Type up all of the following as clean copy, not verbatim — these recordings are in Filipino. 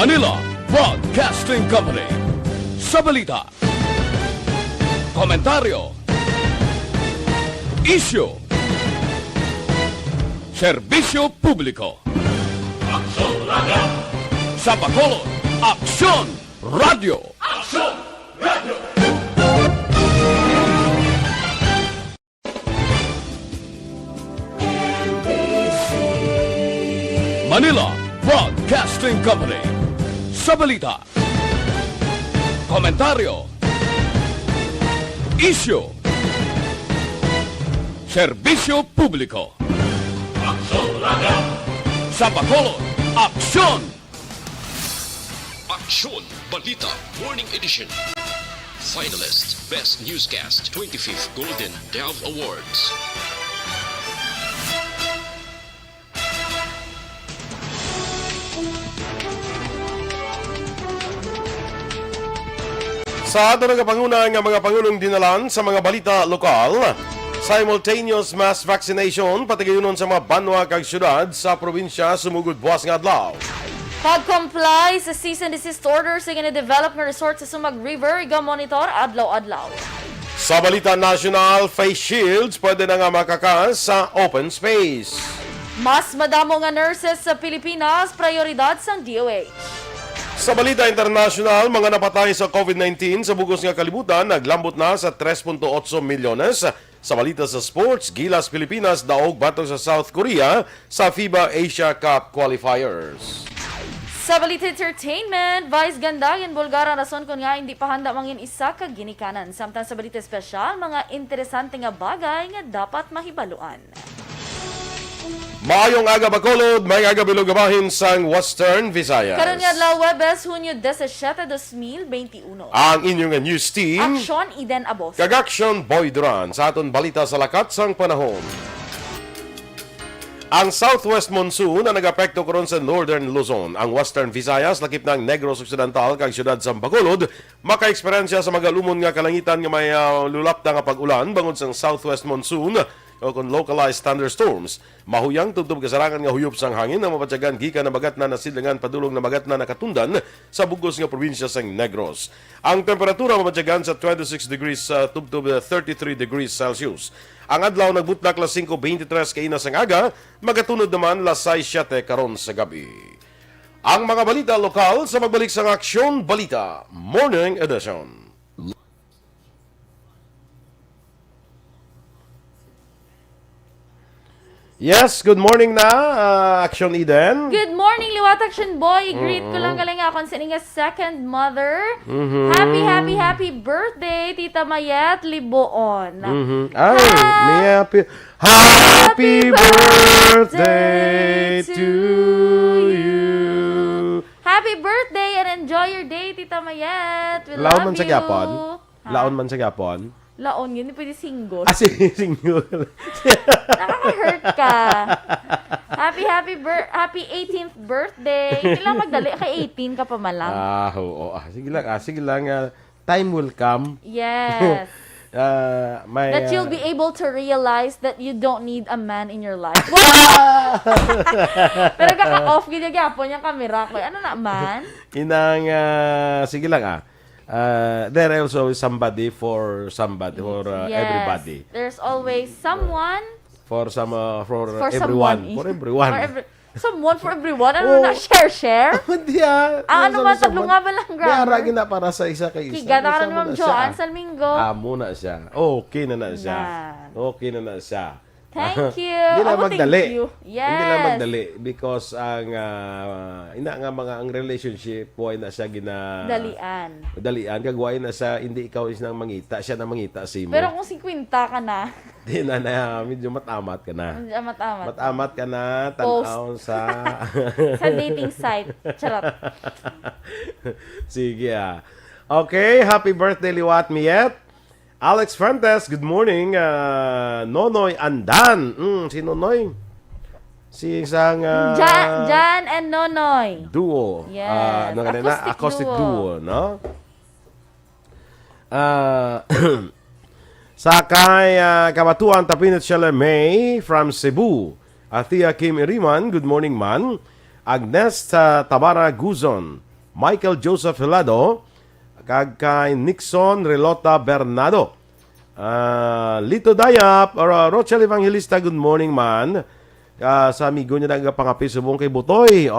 Manila Broadcasting Company. Sa balita, komentaryo, issue, serbisyo publiko. Aksyon Radio! Sa Bacolod, Aksyon Radio! Aksyon Radio! Manila Broadcasting Company. Sa balita, komentaryo, issue, serbisyo publiko. Aksyon Radio! Sa Bacolod, Aksyon! Aksyon Balita Morning Edition. Finalist Best Newscast 25th Golden Dove Awards. Sa ato ng kapanguna ng mga Pangulong dinalan sa mga balita lokal, simultaneous mass vaccination patigayunon sa mga banwa kag syudad sa probinsya sumugod buwas nga adlaw. Pag-comply sa cease and desist order sa gina-develop nga resort sa Sumag River, iga-monitor adlaw-adlaw. Sa balita national, face shields pwede na nga makakas sa open space. Mas madamo nga nurses sa Pilipinas, prioridad sang DOH. Sa balita international, mga napatay sa COVID-19 sa bugos nga kalibutan naglambot na sa 3.8 milyones. Sa balita sa sports, Gilas Pilipinas daog batok sa South Korea sa FIBA Asia Cup qualifiers. Sa balita entertainment, Vice ganda yan Bulgara rason kung nga hindi pa handa mangin isa ka ginikanan. Samtang sa balita espesyal, mga interesante nga bagay nga dapat mahibaluan. Maayong aga Bacolod, may aga bilugabahin sang Western Visayas. Karon nga adlaw Webes, Hunyo 17, 2021. Ang inyong news team, Aksyon Eden Aboso. kag Aksyon Boy Duran sa aton balita sa lakat sang panahon. Ang southwest monsoon na nag-apekto karon sa northern Luzon. Ang western Visayas lakip ng Negros Occidental kag siyudad sa Bacolod maka-eksperyensya sa magalumon nga kalangitan nga may lulapta nga pag-ulan bangod sa southwest monsoon o kung localized thunderstorms. Mahuyang tubtob kasarangan nga huyop sang hangin na mapatyagan gikan na bagat na nasidlangan padulong na bagat na nakatundan sa bugos nga probinsya sang Negros. Ang temperatura mapatyagan sa 26 degrees tubtob 33 degrees Celsius. Ang adlaw nagbutnak las 5:23 kaina sang aga, magatunod naman las 6:07 karon sa gabi. Ang mga balita lokal sa magbalik sang Aksyon Balita Morning Edition. Yes, good morning na, Aksyon Eden. Good morning, Liwat Action Boy. I-greet ko lang galing ako sa inyong second mother. Happy birthday, Tita Mayet Liboon. Ay, may happy birthday to you. Happy birthday and enjoy your day, Tita Mayet. We Laon love man sa you. Japon. Laon man sa Japon. Laon yun, hindi pwede single. Single. Nakaka-hurt ka. Happy 18th birthday. Hindi lang magdali. Kay 18 ka pa malang. Oo. Sige lang. Time will come. Yes. That you'll be able to realize that you don't need a man in your life. Pero kaka-off gina gyapon yung camera ko. Ano na man? Sige lang there also is somebody for Yes. everybody. There's always someone For everyone. someone. For everyone. Someone for everyone. Ano na? Share? Hindi Ano man, tatlo nga ba lang grammar? May na para sa isa kay isa. Higa na ka na ni Ma'am Joanne Salmingo. Muna siya. Okay na siya. Okay na siya. Thank you. Hindi lang magdali. Thank you. Yes. Hindi lang magdali because ang ang relationship buhay na siya dalian kagway na sa hindi ikaw is nang mangita, siya na mangita si mo. Pero kung 50 ka na, di na medyo matamat ka na. Matamat ka na tanaw sa sa dating site. Charot. Sige Okay, happy birthday Liwat Miet. Alex Fuentes, good morning. Nonoy Andan. Si Nonoy. Si isang Jan and Nonoy. Duo. Yes. Acoustic duo, no? Sakay Kabatuan Tapinit Shale May from Cebu. Athea Kim Iriman, good morning man. Agnes Tabara Guzon. Michael Joseph Hilado, kag kay Nixon Relota Bernardo. Lito Dayap, or Rochelle Evangelista, good morning man. Sa amigo niya nagpangapi subong kay Butoy.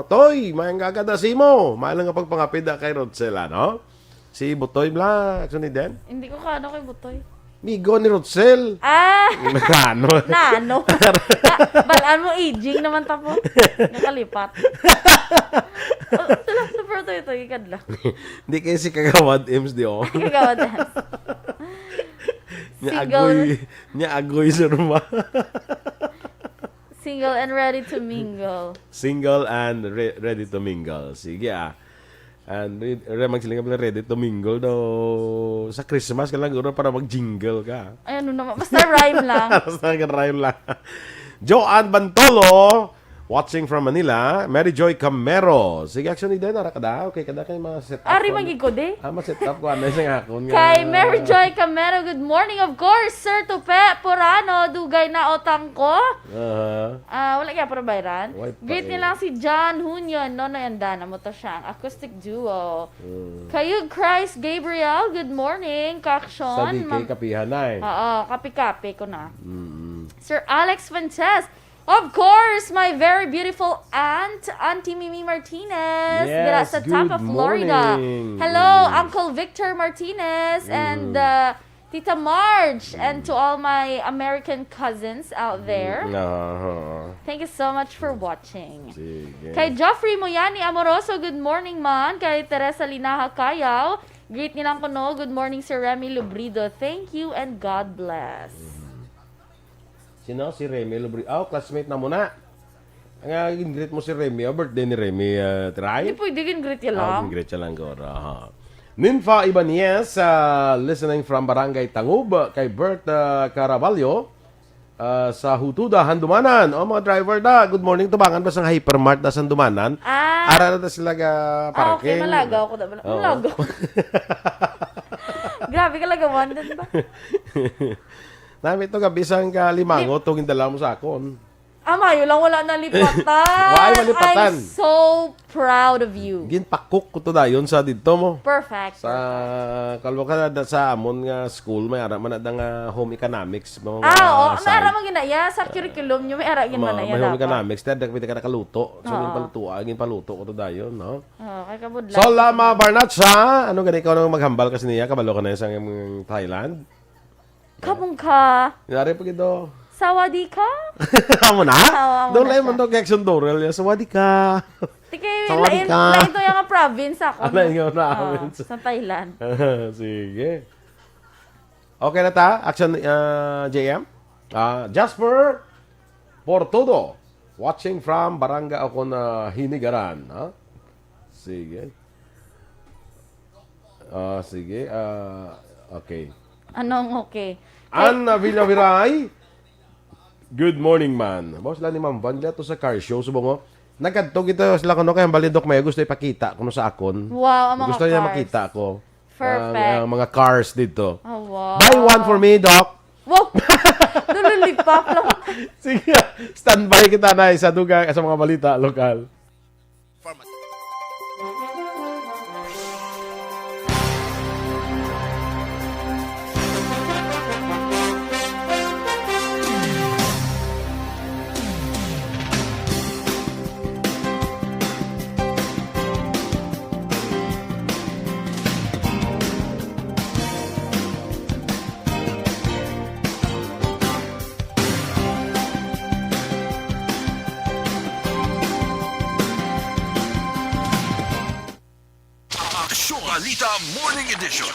Toy, mayang gagadasi mo. Maalang nga pagpangapi da kay Rochelle, no? Si Butoy bla, actually din. Hindi ko kaano kay Butoy. Migo ni Rochelle. Ano? Nano. Balaan mo aging naman tapo. Nakalipat. Super ito, ikadla. Hindi kayo si Kagawad Ems di o. Kagawad Ems. Niya agoy sa rumah. Single and ready to mingle. Single and ready to mingle. Sige And magsiling ka pala ready to mingle daw. Sa Christmas ka lang guro para mag-jingle ka. Ay, ano naman. Basta rhyme lang. Basta rhyme lang. Joanne Bantolo, watching from Manila. Mary Joy Camero. Sige, actually din. Ara ka da. Okay, kada kayo set up. Ari, magigod eh. Set up ko. Ano yung akon nga. Kay Mary Joy Camero, good morning. Of course, Sir Tupe Purano, dugay na otang ko. Wala kaya para bayran. Greet nilang si John Hunyon, Nono Yandana mo to siyang acoustic duo. Kayug Christ Gabriel, good morning. Kaksyon. Sabi kay kapihan na eh. Oo, kapi-kapi ko na. Sir Alex Fuentes, of course, my very beautiful aunt, Auntie Mimi Martinez, dira sa Tampa, Florida. Hello, Uncle Victor Martinez and Tita Marge, and to all my American cousins out there. Thank you so much for watching. Sige. Kay Joffrey Moyani Amoroso, good morning man. Kay Teresa Linaha Kayaw, greet nilang ko no, good morning Sir Remy Lubrido. Thank you and God bless. Sino? Si Remy Lubri. Classmate na muna. Ang greet mo si Remy. Birthday ni Remy. Try? Hindi pwede greet yan lang. Greet siya lang. Ninfa Ibanez, listening from Barangay Tangub, kay Bert Caraballo, sa Hutuda, Handumanan. Mga driver da. Good morning. Tubangan ba sa hypermart na Handumanan? Ara na sila parking. Okay, malagaw ko. Malagaw. Grabe ka lagawan din ba? Namin ito kabisang kalimango, itong indala mo sa akon. Mayo lang wala na lipatan. Why malipatan? I'm so proud of you. Ginpakok ko to dayon sa dito mo. Perfect. Sa kalwa ka na sa amon nga school, may ara man na nga home economics. Oo. May ara man ginaya. Sa curriculum nyo, may ara gin man na may home economics. Tiyad, pwede ka nakaluto. So, ginpaluto ko to dayon, no? Kay kabudla. So, Lama Barnatsa, ano gani ikaw nang maghambal kasi niya? Kabalo ka na sa Thailand? Kabong ka. Yari pa gito. Sawadi ka? Amo na? Amo Doon na lang mo itong Aksyon Dorel. Sawadi ka. Tikay, Sawadi ka. lain to yung province ako. Lain yung province. Sa Thailand. Sige. Okay na ta? Aksyon JM? Jasper Portudo. Watching from Barangay ako na Hinigaran. Sige. Sige. Okay. Anong okay? Anna Villaviray. Good morning, man. Boss lang ni Ma'am Van to sa car show. Subong nagkadto kita sila kuno kay balidok may gusto ipakita kuno sa akon. Wow, ang mga gusto cars. niya makita ko. Perfect. Ang mga cars dito. Oh, wow. Buy one for me, Doc. Wow. Nululipap lang. Sige, standby kita na sa dugang sa mga balita lokal. Balita Morning Edition.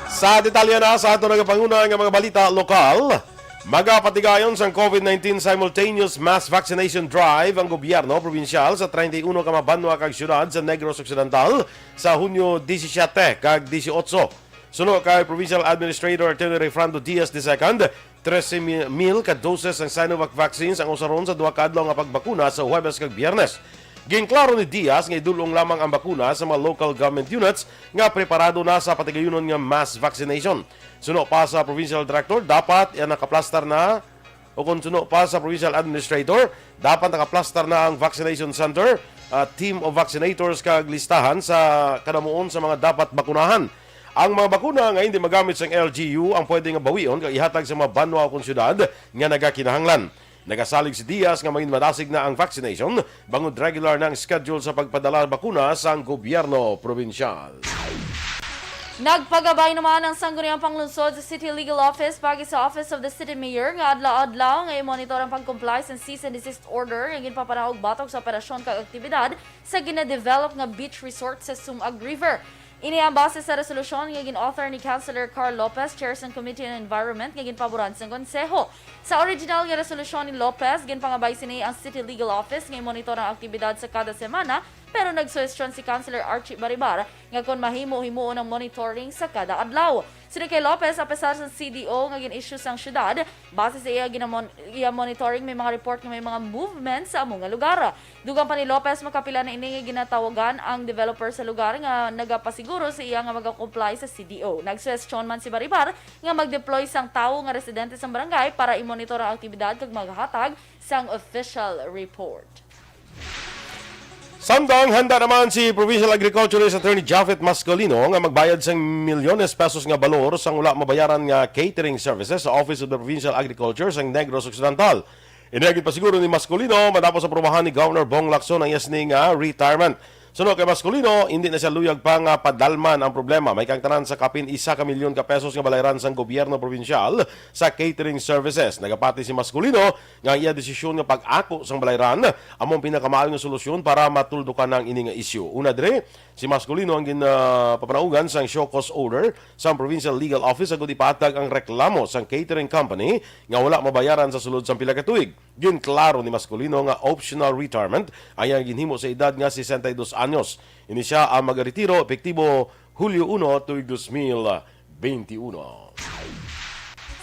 Sa detalye na sa ato nagapanguna ng mga balita lokal, magapatigayon sa COVID-19 simultaneous mass vaccination drive ang gobyerno probinsyal sa 31 ka mabanwa kag syudad sa Negros Occidental sa Hunyo 17 kag 18. Suno kay Provincial Administrator Attorney Refrando Diaz II, 13,000 ka doses ng Sinovac vaccines ang usaron sa duha ka adlaw nga pagbakuna sa Huwebes kag Biyernes. Ginklaro ni Diaz nga idulong lamang ang bakuna sa mga local government units nga preparado na sa patigayunon nga mass vaccination. Suno pa sa Provincial Director, dapat nakaplastar na o kung suno pa sa Provincial Administrator, dapat nakaplastar na ang vaccination center team of vaccinators kag listahan sa kanamuon sa mga dapat bakunahan. Ang mga bakuna nga hindi magamit sa LGU ang pwede nga bawion kag ihatag sa mga banwa kung syudad nga nagakinahanglan. Nagasalig si Diaz nga maging madasig na ang vaccination bangod regular na ang schedule sa pagpadala bakuna sa gobyerno probinsyal. Nagpagabay naman ang sangguniang panglungsod sa City Legal Office pagi sa Office of the City Mayor nga adlaw-adlaw nga i-monitor ang pag-comply sa cease and desist order nga ginpapanahog batok sa operasyon kag aktibidad sa gina-develop nga beach resort sa Sumag River. Ini ang base sa resolusyon nga gin-author ni Councilor Carl Lopez, Chairman Committee on Environment nga ginpaboran sa konseho. Sa original nga resolusyon ni Lopez, ginpangabay sini ang City Legal Office nga i-monitor ang aktibidad sa kada semana, pero nagsuwestyon si Councilor Archie Baribar nga kung mahimo-himuon ang monitoring sa kada adlaw. Sino kay Lopez, apesar sa CDO nga gin-issue sang syudad, base sa iya monitoring may mga report nga may mga movement sa among nga lugar. Dugang pa ni Lopez, makapila na ini nga ginatawagan ang developer sa lugar nga nagapasiguro sa iya nga mag-comply sa CDO. Nagsuwestyon man si Baribar nga mag-deploy sang tawo nga residente sa barangay para i-monitor ang aktibidad kag maghatag sang official report. Samtang handa naman si Provincial Agriculturist Attorney Jafet Mascolino nga magbayad sang milyones pesos nga balor sang wala mabayaran nga catering services sa Office of the Provincial Agriculture sang Negros Occidental. Inagit pa siguro ni Mascolino matapos sa aprobahan ni Governor Bong Lacson ang yasning retirement. Sunod kay Mascolino, hindi na siya luyag pa nga padalman ang problema. May kang tanan sa kapin 1 ka milyon ka pesos nga balayran sang gobyerno provinsyal sa catering services. Nagapati si Mascolino nga iya desisyon nga pag-ako sang balayran among pinakamaayo nga solusyon para matuldukan ang ini nga issue. Una dire, si Mascolino ang papanaugan sang show cause order sa Provincial Legal Office agud ipatag ang reklamo sang catering company nga wala mabayaran sa sulod sang pila ka tuig. Ginklaro ni Mascolino nga optional retirement ay ang ginhimo sa edad nga 62 anyos. Ini siya ang magaretiro epektibo Hulyo 1 tuig 2021.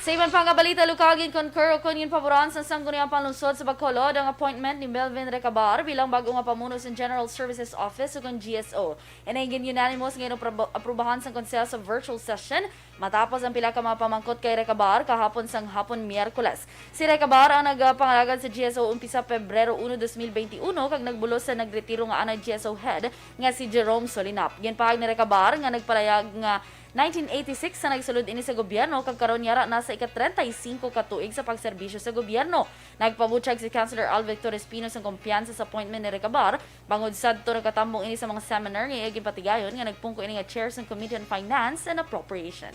Sa iban pang balita lokal, concur o kunin paboran sa sangguniang panlungsod sa Bacolod ang appointment ni Melvin Recabar bilang bagong pamuno sa General Services Office o GSO. Inagin unanimous ngayon aprubahan sa konsel sa virtual session matapos ang pila ka mga pamangkot kay Recabar kahapon sang hapon Miyerkules. Si Recabar ang nagpangalagad sa GSO umpisa Pebrero 1, 2021 kag nagbulos sa nagretiro nga anay GSO head nga si Jerome Solinap. Ginpahag ni Recabar nga nagpalayag nga 1986 sa nagsulod ini sa gobyerno kag karon yara nasa ika-35 ka tuig sa pagserbisyo sa gobyerno. Nagpabutyag si Councilor Alvin Torres Pino sa kumpiyansa sa appointment ni Recabar bangod sadto nagkatambong ini sa mga seminar nga iyang patigayon nga nagpungko ini nga chair sa Committee on Finance and Appropriation.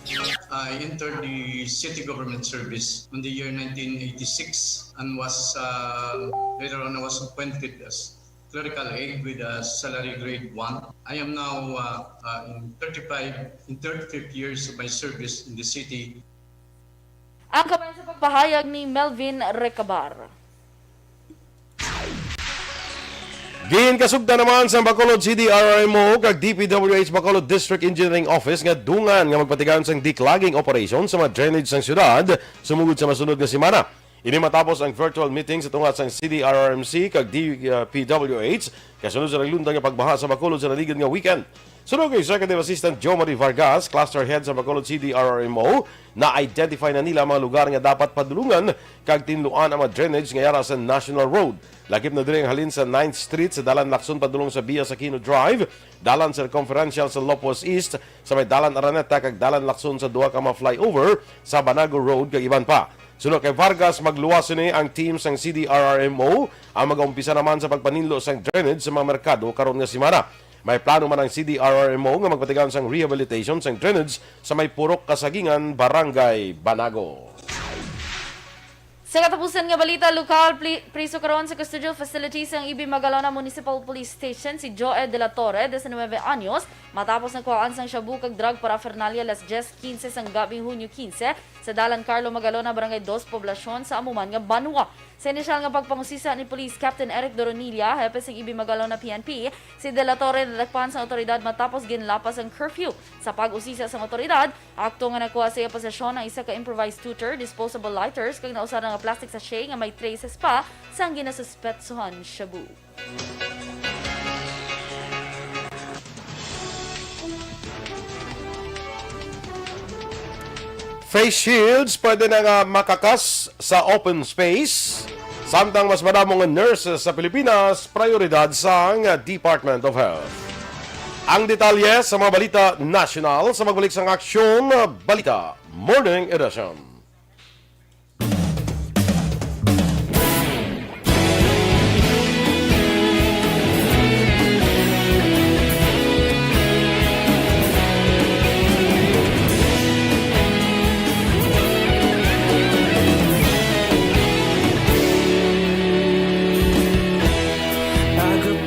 I entered the city government service in the year 1986 and was later on I was appointed as clerical aide with a salary grade 1. I am now in 35 years of my service in the city. Ang kamay sa pagpahayag ni Melvin Recabar. Giin kasugda naman sa Bacolod CDRMO kag DPWH Bacolod District Engineering Office nga dungan nga magpatigayon sang declogging operation sa mga drainage sang syudad sumugod sa masunod nga semana. Ini matapos ang virtual meeting sa tungat sang CDRRMC kag DPWH kasunod sa naglundang nga pagbaha sa Bacolod sa naligid nga weekend. Sunod kay Executive Assistant Joe Marie Vargas, Cluster Head sa Bacolod CDRRMO, na-identify na nila mga lugar nga dapat padulungan kag tinluan ang mga drainage nga yara sa National Road. Lakip na diri ang halin sa 9th Street sa Dalan Lacson padulong sa Via Aquino Drive, Dalan sa Conferential sa Lopos East, sa may Dalan Araneta kag Dalan Lacson sa duha ka mga flyover sa Banago Road kag iban pa. Sunod kay Vargas, magluwas ni ang team sang CDRRMO ang mag-umpisa naman sa pagpaninlo sang drainage sa mga merkado karon nga semana. May plano man ang CDRRMO nga magpatigayon sang rehabilitation sang drainage sa may Purok Kasagingan, Barangay Banago. Sa katapusan nga balita, lokal priso karon sa custodial facilities ang Ibi Magalona Municipal Police Station si Joe de la Torre, 19 anyos, matapos nakuhaan sang shabu kag drug paraphernalia las 10:15 sang gabing Hunyo 15 sa Dalan Carlo Magalona, Barangay 2, Poblasyon sa amuman nga Banwa. Sa inisyal nga pagpangusisa ni Police Captain Eric Doronilla, hepe sa Ibi Magalona PNP, si de la Torre nadakpan sa otoridad matapos ginlapas ang curfew. Sa pag-usisa sa otoridad, akto nga nakuha sa iya posesyon ang isa ka improvised tutor, disposable lighters, kag nausara nga plastic sachet nga may traces pa sang ginasuspetsuhan shabu. Face shields pwede na nga makakas sa open space Samtang mas madamong nurses sa Pilipinas, prioridad sa Department of Health. Ang detalye sa mga balita national sa magbalik sa Aksyon Balita Morning Edition.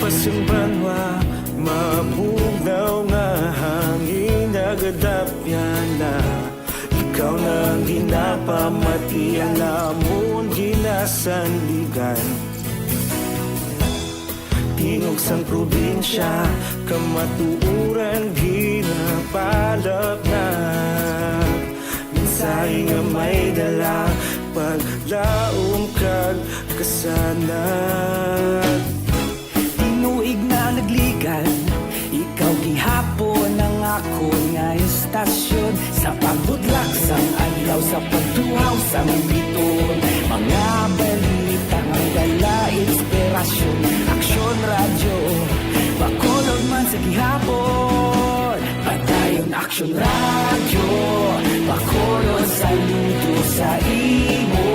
Pasimbanwa, mabugaw nga hangin nagadapyan na. Ikaw nang ginapamati ang namon ginasandigan. Tingog sang probinsya, kamatuuran ginapalap na. Minsay nga may dala, paglaom kag kasanat. Tinuig na nagligan, ikaw gihapon ang ako nga istasyon. Sa pagbudlak sang adlaw, sa pagtuhaw sang biton. Mga balita nga dala inspirasyon. Aksyon radyo, bakolog man sa gihapon. Padayon Aksyon radyo, bakolog saludo sa imo.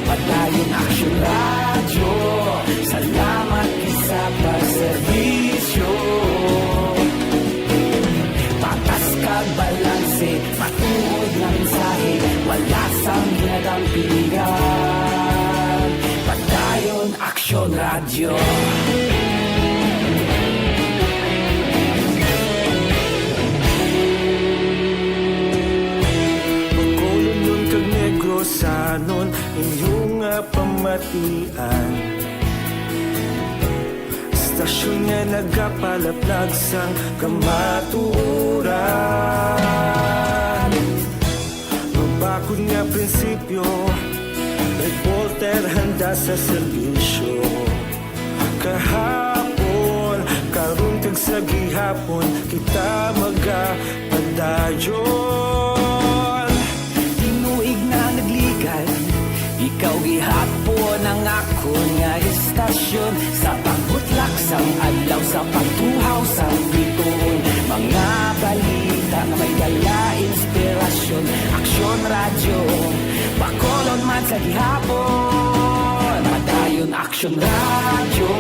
Padayon Aksyon radyo, salamat isa pagserbisyo. Patas kag balanse, matuod na mensahe, wala sang ginadampingan. Padayon Aksyon radyo. Pagkolon kag negrosanon, inyong pamatian. Istasyon nga nagapalaplag sang kamaturan. Mabakod nga prinsipyo, reporter handa sa serbisyo. Kahapon, karong kag sa gihapon, kita magapadayon. Tinuig na nagligan, ikaw gihapon ang ako nga istasyon. Sa pagbutlak sang adlaw, sa pagtuhaw sang biton. Mga balita nga may dala inspirasyon. Aksyon radyo, bakolon man sa gihapon. Padayon Aksyon radyo,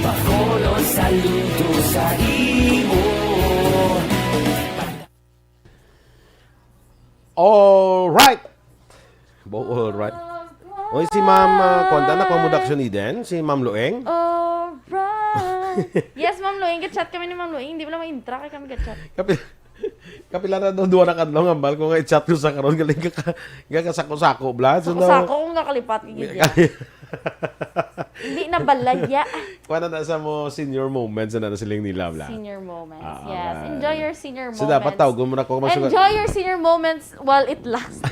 bakolon saludo sa imo. Alright! Alright. O si Ma'am, kwanta na komodaksyon din, si Ma'am Lueng. Alright. Yes, Ma'am Lueng. Gat-chat kami ni Ma'am Lueng. Hindi mo lang ma-intra kay kami gat-chat. Kapila na doon na kadlong ang bal ko nga i-chat ko sa karon galing ka sako-sako bla. Sako kung kakalipat gigit. Hindi na balaya. Kuha na sa mo senior moments na siling nila bla. Senior moments. Yes. Enjoy your senior moments. So dapat tawag mo na ko masugat. Enjoy your senior moments while it lasts.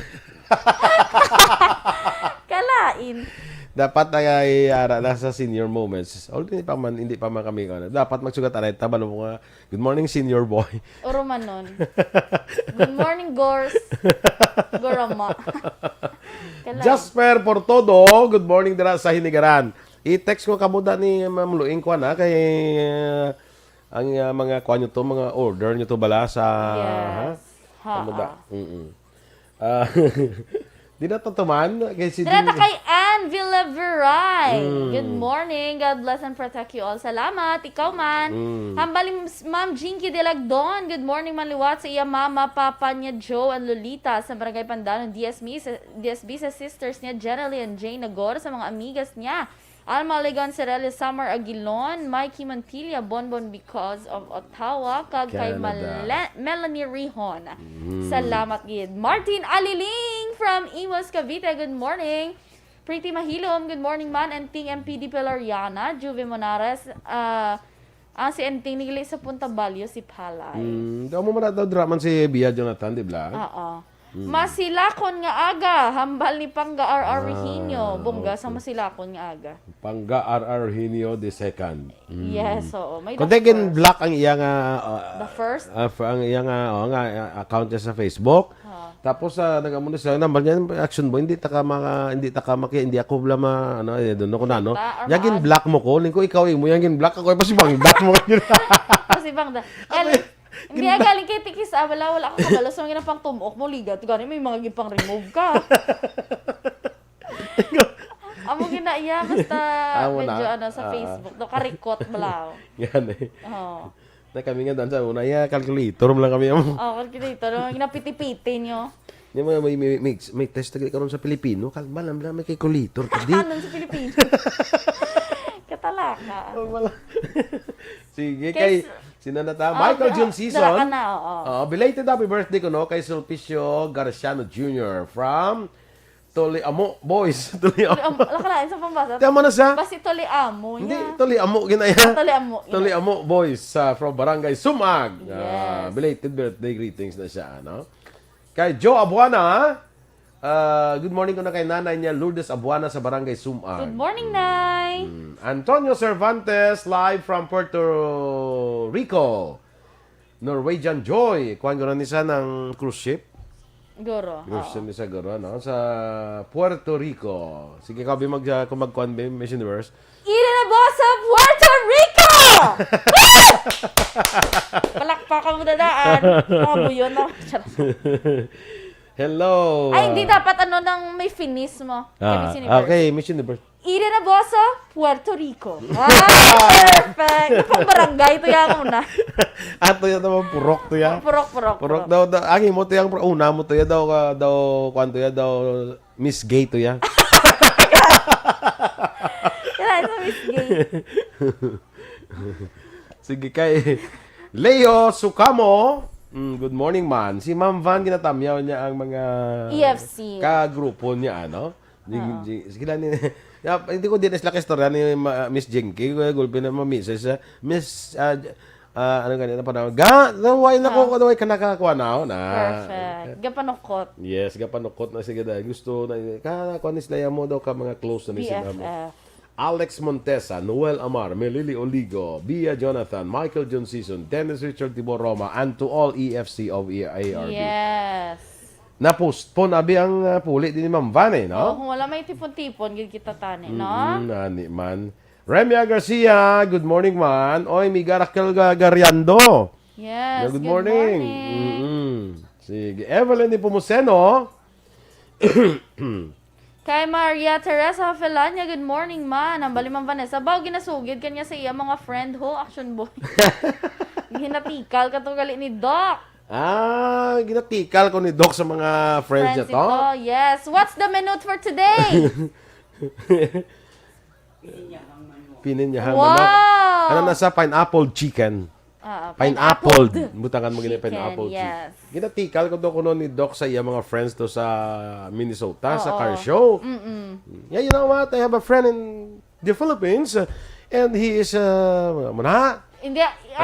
Kalain. Dapat ay na sa senior moments. Hindi pa man kami dapat magsugat aray tabalo mo nga. Good morning senior boy. Oro man nun. Good morning Gors. Gorama. Jasper Portodo, good morning dira sa Hinigaran. I-text ko kamuda ni Ma'am Luing ko na kay ang mga kuha nyo to, mga order nyo to bala sa Yes. kamuda. Di na to man kay si Direta kay Ann Villaveray. Good morning. God bless and protect you all. Salamat. Ikaw man. Hambali Ma'am Jinky Delagdon. Good morning manliwat sa iya mama, papa niya Joe and Lolita sa Barangay Pandanon, DSB sa sisters niya Jenelie and Jane Nagor, sa mga amigas niya. Alma Legon Cerelli, Summer Aguilon, Mikey Montilla, Bonbon because of Ottawa, kag kay Melanie Rihon. Salamat gid. Martin Aliling from Iwas Cavite, good morning. Pretty Mahilom, good morning man. Enting MPD Pelariana, Juve Monares, si Enting nigili sa Punta Balyo, si Palay. Daw mo man daw draman si Bia Jonathan, di ba? Oo. Masilakon nga aga, hambal ni Pangga R.R. Reginio. Bongga sa masilakon nga aga. Pangga R.R. Reginio the second. Yes, oo. May Kung tegin black ang iya nga the first? ang iya nga account niya sa Facebook. Tapos nagamuno siya number niya action boy hindi ta ka maki hindi ako bla ano doon ko na no. Yagin black mo ko ning ko ikaw mo yagin black ako pasibang black mo. Pasibang da. Hindi galing kay tikis wala ako kabalo so ginapang tumok mo ligat gani may mga gipang remove ka. Amo ginaiya basta medyo sa Facebook do karikot balaw. Yan eh. Oh. Na kami nga dan sa una calculator mo lang kami mo. Calculator ginapiti-piti nyo. Yung mga may test tagay karon sa Pilipino, kalma lang may calculator kadi. Ano sa Pilipino? Katalaka. Sige kay sinanata Michael June Season. Belated happy birthday ko no kay Sulpicio Garciano Jr. from Toli Amo Boys. Toli Amo. Lakalain sa pambasa. Tama na siya. Basi Toli Amo Hindi, niya. Toli Amo ginaya. Toli Amo Boys from Barangay Sumag. Yes. Belated birthday greetings na siya, no? Kay Joe Abuana, good morning ko na kay nanay niya Lourdes Abuana sa Barangay Sumag. Good morning, Nay. Antonio Cervantes live from Puerto Rico. Norwegian Joy. Kuhan ko na nisa ng cruise ship. Goro. Cruise ship nisa goro, no? Sa Puerto Rico. Sige, kabi kung magkuhan ba Miss Universe. Eden Aboso, Puerto Rico! Palakpakan mo dadaan. Yun, no? Hello. Ay, hindi dapat ng may finis mo. Miss Universe. Okay, Miss Universe. Eden Aboso, Puerto Rico. Perfect. Pang barangay, ito yan muna. Ato yan naman, purok to yan. Purok daw. Agi mo to yan, una mo to yan daw, kwanto yan daw, Miss Gay to yan. Kaya ito, Miss Gay. Sige kay Leo Sukamo. Good morning man. Si Ma'am Van ginatamyaw niya ang mga EFC. Ka-grupo niya ano. Sige lang ni hindi ko din sila kastorya ni Miss Jinky, gulpin na Miss Miss ano ganito pa daw. Naway na ko naway kanakakuha na na. Perfect. Gapanukot. Yes, gapanukot na sige dahil gusto na kuha ni sila mo daw ka mga close na ni sila mo. Alex Montesa, Noel Amar, Melili Oligo, Bia Jonathan, Michael John Season, Dennis Richard Tibor Roma, and to all EFC of ARB. Yes. Na-postpone abi ang puli din ni Ma'am Van no? Kung wala may tipon-tipon, gid kita tani, no? Nani man. Remia Garcia, good morning man. Oy, mi garakal gariando. Yes, good morning. Sige, Evelyn ni Pumuseno. Kay Maria Teresa Felania, good morning man. Ang balimang Vanessa, baw ginasugid kanya sa iya mga friend ho, action boy. Hinatikal ka to gali ni Doc. Ginatikal ko ni Doc sa mga friends niya to. Yes. What's the menu for today? Pininyahang wow! manok. Ano nasa pineapple chicken. Pineapple. Butangan mo gina pineapple yes. chicken. Ginatikal ko do kuno ni Doc sa iya mga friends to sa Minnesota sa car show. Yeah, you know what? I have a friend in the Philippines and he is I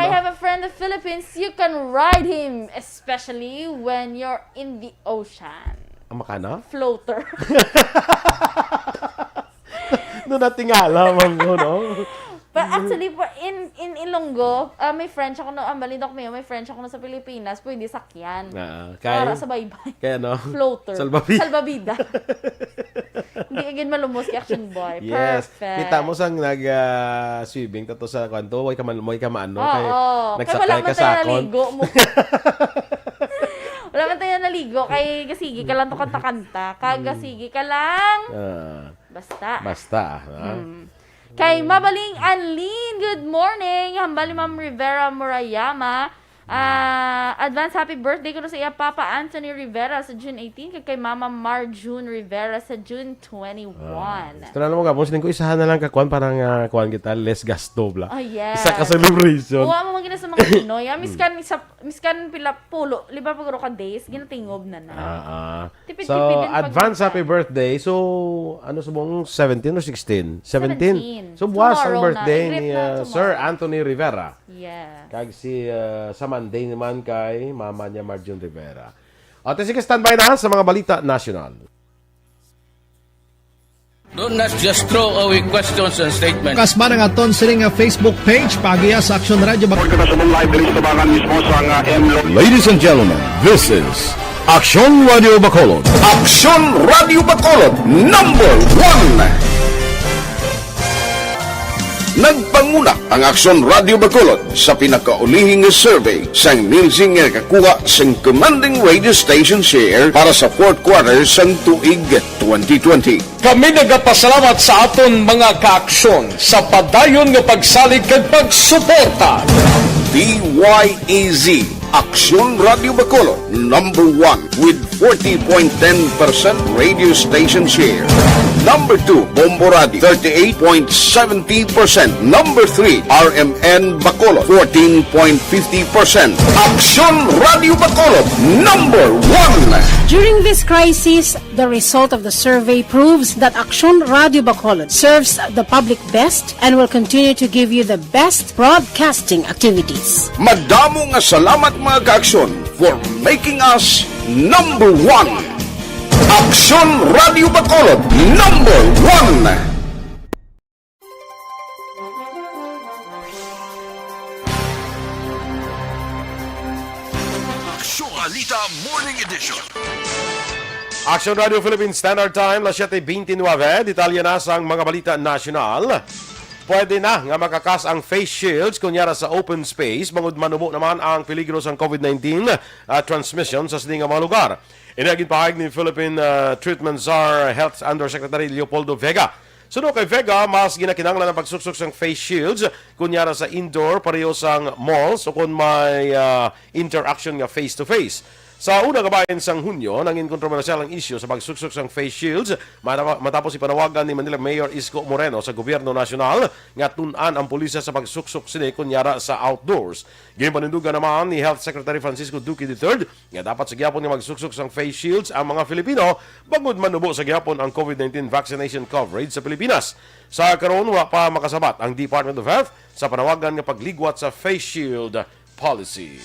have a friend in the Philippines. You can ride him especially when you're in the ocean. Makana? Floater. No natingala man ko, no? But actually, in Ilonggo, may French ako na, Balita ko may French ako na sa Pilipinas, pwede sakyan. Para sa baybay. Kaya no? Floater. Salbabida. Hindi agad malumos kay Action Boy. Yes. Perfect. Kita mo sang nag-swimming to sa kwanto, way ka maano, kay nagsakay ka sa akon. Wala man tayo naligo, kay gasigi ka lang to kanta-kanta. Kagasigi ka lang. Basta. Kay Mabaling Anlin, good morning. Hambali Ma'am Rivera Murayama. Advance happy birthday ko na sa iya Papa Anthony Rivera sa June 18. Kay Mama Mar June Rivera sa June 21. Ito na mo kapos, ko isahan na lang kakuan parang kuan kita, less gasto bla. Yes. Isa ka celebration. Huwag mo magina sa mga Pinoy. Miskan pila pulo, liba paguro ka days, ginatingob na na. So, advance happy birthday. So, ano sa mong 17 or 16? 17. So, buwas ang birthday ni Sir Anthony Rivera. Yes. Kag si sa Monday naman kay mama niya Marjun Rivera. At sige, standby na sa mga balita national. Do not just throw away questions and statements. Kasma ng aton sining Facebook page pagiya sa Aksyon Radio. Ladies and gentlemen, this is Aksyon Radio Bacolod. Aksyon Radio Bacolod number 1. Nagpanguna ang Aksyon Radio Bacolod sa pinakaulihing survey sang Nielsen nga kakuha sang commanding radio station share para sa fourth quarter sang tuig 2020. Kami nagapasalamat sa aton mga kaaksyon sa padayon nga pagsalig kag pagsuporta. DYEZ Aksyon Radio Bacolod number 1 with 40.10% radio station share. Number 2, Bombo Radio, 38.70%. Number 3, RMN Bacolod, 14.50%. Aksyon Radio Bacolod, number 1. During this crisis, the result of the survey proves that Aksyon Radio Bacolod serves the public best and will continue to give you the best broadcasting activities. Madamo nga salamat mga kaaksyon for making us number 1. Aksyon Radio Bacolod number 1. Aksyon Balita Morning Edition. Aksyon Radio Philippines Standard Time, 7:29. Detalye na sa mga balita nasyonal. Pwede na nga makakas ang face shields kunyara sa open space, bangod manubo naman ang peligro sa COVID-19 transmission sa sining mga lugar. Inagin pahayag ni Philippine Treatment Czar Health Undersecretary Leopoldo Vega. Suno kay Vega, mas ginakinanglan ang pagsuksok ng face shields kunyara sa indoor pareho sang malls o kung may interaction nga face-to-face. Sa unang kabayan sang Hunyo, nangin kontrobersyal ang issue sa pagsuksok ng face shields matapos ipanawagan ni Manila Mayor Isko Moreno sa Gobyerno Nasyonal nga tun-an ang pulisya sa pagsuksok sini kunyara sa outdoors. Gimpanindugan naman ni Health Secretary Francisco Duque III nga dapat sa gyapon nga magsuksok ng face shields ang mga Filipino bangod manubo sa gyapon ang COVID-19 vaccination coverage sa Pilipinas. Sa karon wa pa makasabat ang Department of Health sa panawagan nga pagligwat sa face shield policy.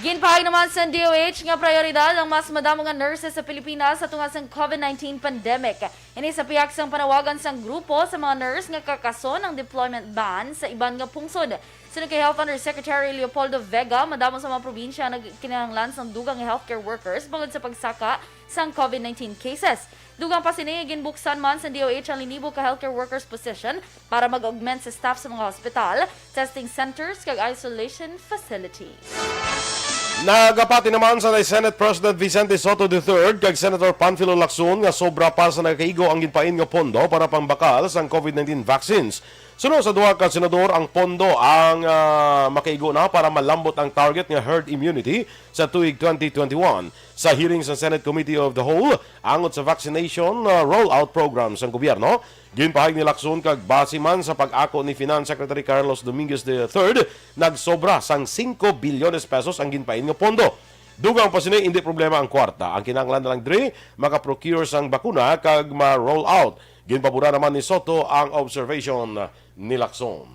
Ginpahayag naman sa DOH nga prioridad ang mas madamo nga nurses sa Pilipinas sa tungod sa COVID-19 pandemic. Ini sa piyak sang panawagan sang grupo sa mga nurse nga kakason ang deployment ban sa iban nga pungsod. Sunod kay Health Undersecretary Leopoldo Vega, madamo sa mga probinsya nagkinahanglan sang dugang nga healthcare workers bangod sa pagsaka sang COVID-19 cases. Dugang pa sini ginbuksan man sa DOH ang linibo ka healthcare workers position para mag-augment sa staff sa mga hospital, testing centers kag isolation facilities. Nagapati naman sa Senate President Vicente Soto III kag Senator Panfilo Lacson nga sobra pa sa nagkaigo ang ginpain nga pondo para pangbakal sa COVID-19 vaccines. Sunod sa duha ka senador ang pondo ang makaigo na para malambot ang target nga herd immunity sa tuig 2021. Sa hearing sa Senate Committee of the Whole angot sa vaccination rollout program sa gobyerno, ginpahayag ni Lacson kag base man sa pag-ako ni Finance Secretary Carlos Dominguez III, nagsobra sang 5 bilyones pesos ang ginpain nga pondo. Dugang pa sini hindi problema ang kwarta. Ang kinahanglan na lang diri maka-procure sang bakuna kag ma-roll out. Ginpabura naman ni Soto ang observation ni Lacson.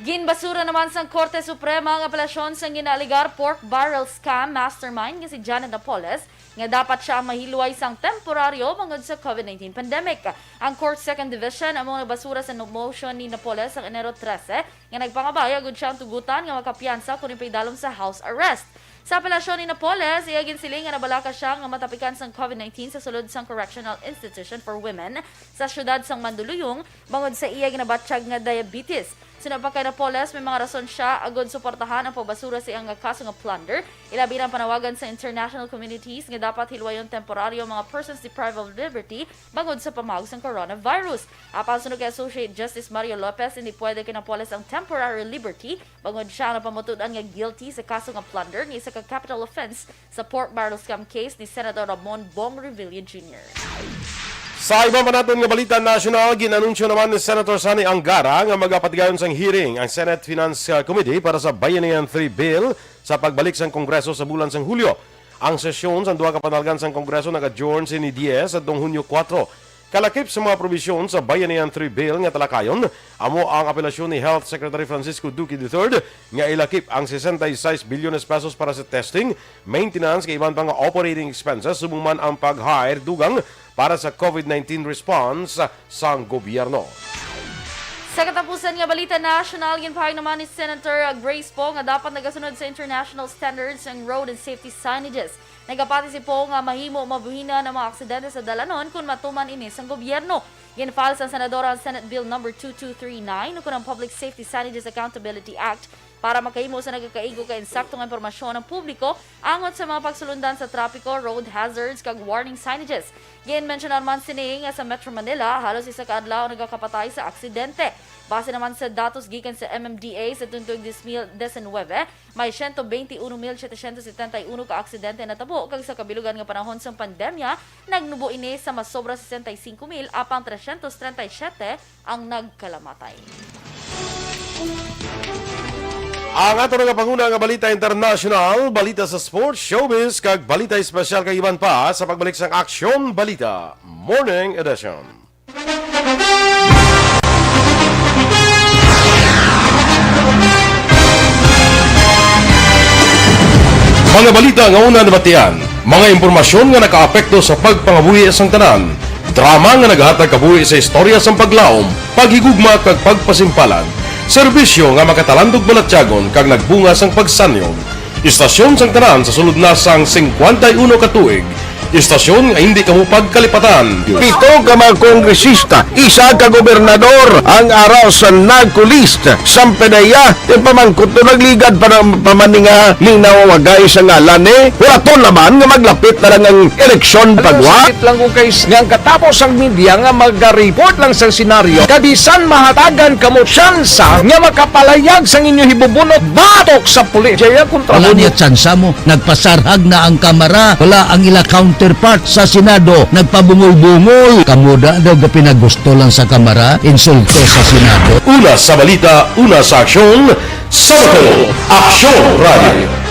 Ginbasura naman sa Korte Suprema ang apelasyon sa ginaligar pork barrel scam mastermind nga si Janet Napoles nga dapat siya ang mahiluay sang temporaryo bangod sa COVID-19 pandemic. Ang Court Second Division among nagbasura sa motion ni Napoles ang Enero 13 nga nagpangabay agud siya ang tugutan nga makapiyansa kung ipidalom sa house arrest. Sa apelasyon ni Napoles, iyagin siling nga nabalaka siya nga matapikan sang COVID-19 sa sulod sang Correctional Institution for Women sa syudad sang Mandaluyong bangod sa iya ginabatsyag nga diabetes. Sinapa kay Napoles, may mga rason siya agod suportahan ang pagbasura sa iyang kaso nga plunder. Ilabi ng panawagan sa international communities nga dapat hilwayon temporaryo mga persons deprived of liberty bangod sa pamawag sa coronavirus. Apan sunod kay Associate Justice Mario Lopez, hindi pwede kay Napoles ang temporary liberty bangod siya ang napamutudan nga guilty sa kaso nga plunder nga isa ka capital offense sa pork barrel scam case ni Senator Ramon Bong Revilla Jr. Sa iba pa natin nga balita nasyonal, ginanunsyo naman ni Senator Sani Angara nga magapatigayon sang hearing ang Senate Finance Committee para sa Bayanihan 3 Bill sa pagbalik sang Kongreso sa bulan sang Hulyo. Ang sesyon sa duha ka panalgan sang Kongreso nag-adjourn sini 10 sa Hunyo 4. Kalakip sa mga probisyon sa Bayanihan 3 Bill nga talakayon, amo ang apelasyon ni Health Secretary Francisco Duque III nga ilakip ang 66 bilyones pesos para sa testing, maintenance kay iban pa nga operating expenses subong man ang pag-hire dugang para sa COVID-19 response sa gobyerno. Sa katapusan nga balita national, ginpahayag naman ni Senator Grace Poe nga dapat nagasunod sa international standards ng road and safety signages. Nagapati si Poe nga mahimo mabuhina ng mga aksidente sa dalanon kung matuman ini sang gobyerno. Ginfile sa Senadora ang Senate Bill No. 2239 ukon ang Public Safety Signages Accountability Act para makahimo sa nagakaigo ka insaktong impormasyon ng publiko angot sa mga pagsulundan sa trapiko, road hazards kag warning signages. Gin-mention naman sini nga sa Metro Manila halos isa ka adlaw nagakapatay sa aksidente. Base naman sa datos gikan sa MMDA sa tuntog 2019, may 121,771 ka aksidente na tabo kag sa kabilugan nga panahon sa pandemya nagnubo ini sa mas sobra 65,000 apang 337 ang nagkalamatay. Ang ato nga panguna nga balita international, balita sa sports, showbiz, kag balita espesyal kay iban pa sa pagbalik sang Aksyon Balita Morning Edition. Mga balita nga una nabatian, mga impormasyon nga nakaapekto sa pagpangabuhi sang tanan, drama nga naghatag kabuhi sa istorya sang paglaom, paghigugma kag pagpasimpalan, serbisyo nga makatalandog balatyagon kag nagbunga sang pagsanyon, istasyon sang tanan sa sulod na sang 51 ka tuig, istasyon nga hindi kamo pagkalipatan. 7 ka mga kongresista, 1 ka gobernador ang araw sa nagkulist sa pedaya yung pamangkot na nagligad para pamaninga linaw wagay sa ngalan wala to naman nga maglapit na lang ang eleksyon pagwa. Sakit lang ko guys nga katapos ang media nga mag-report lang sa senaryo kabisan mahatagan kamo tsansa nga makapalayag sang inyo hibubunot batok sa pulis. Jaya kontra wala niya tsansa mo, nagpasarhag na ang kamera, wala ang ila counterpart sa Senado, nagpabungol-bungol. Kamuda daw ga pinagusto lang sa kamera, insulto sa Senado. Una sa balita, una sa aksyon, sa Aksyon Radio.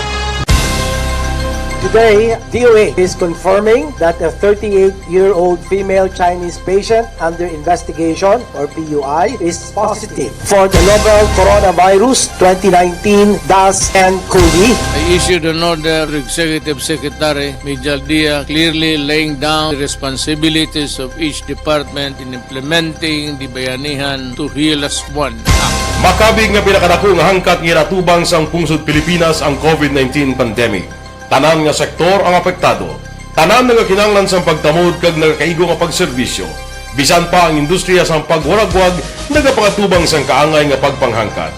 Today, DOA is confirming that a 38-year-old female Chinese patient under investigation, or PUI, is positive for the novel coronavirus 2019-10-CoV. I issued an order to Executive Secretary Major Dia clearly laying down the responsibilities of each department in implementing the Bayanihan to Heal as One Act. Makabig nga pinakadako nga hangkat nga natubang sang pungsod Pilipinas ang COVID-19 pandemic. Tanan nga sektor ang apektado. Tanan nga kinahanglan sang pagtamod kag nagakaigo nga pagserbisyo. Bisan pa ang industriya sang pagwaragwag nagapangatubang sang kaangay nga pagpanghangkat.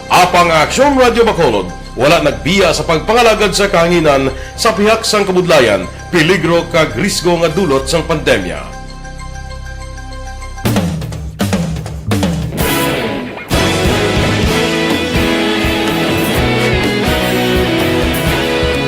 Apang Aksyon Radio Bacolod wala nagbiya sa pagpangalagad sa kahanginan sa pihak sang kabudlayan, peligro kag risgo nga dulot sang pandemya.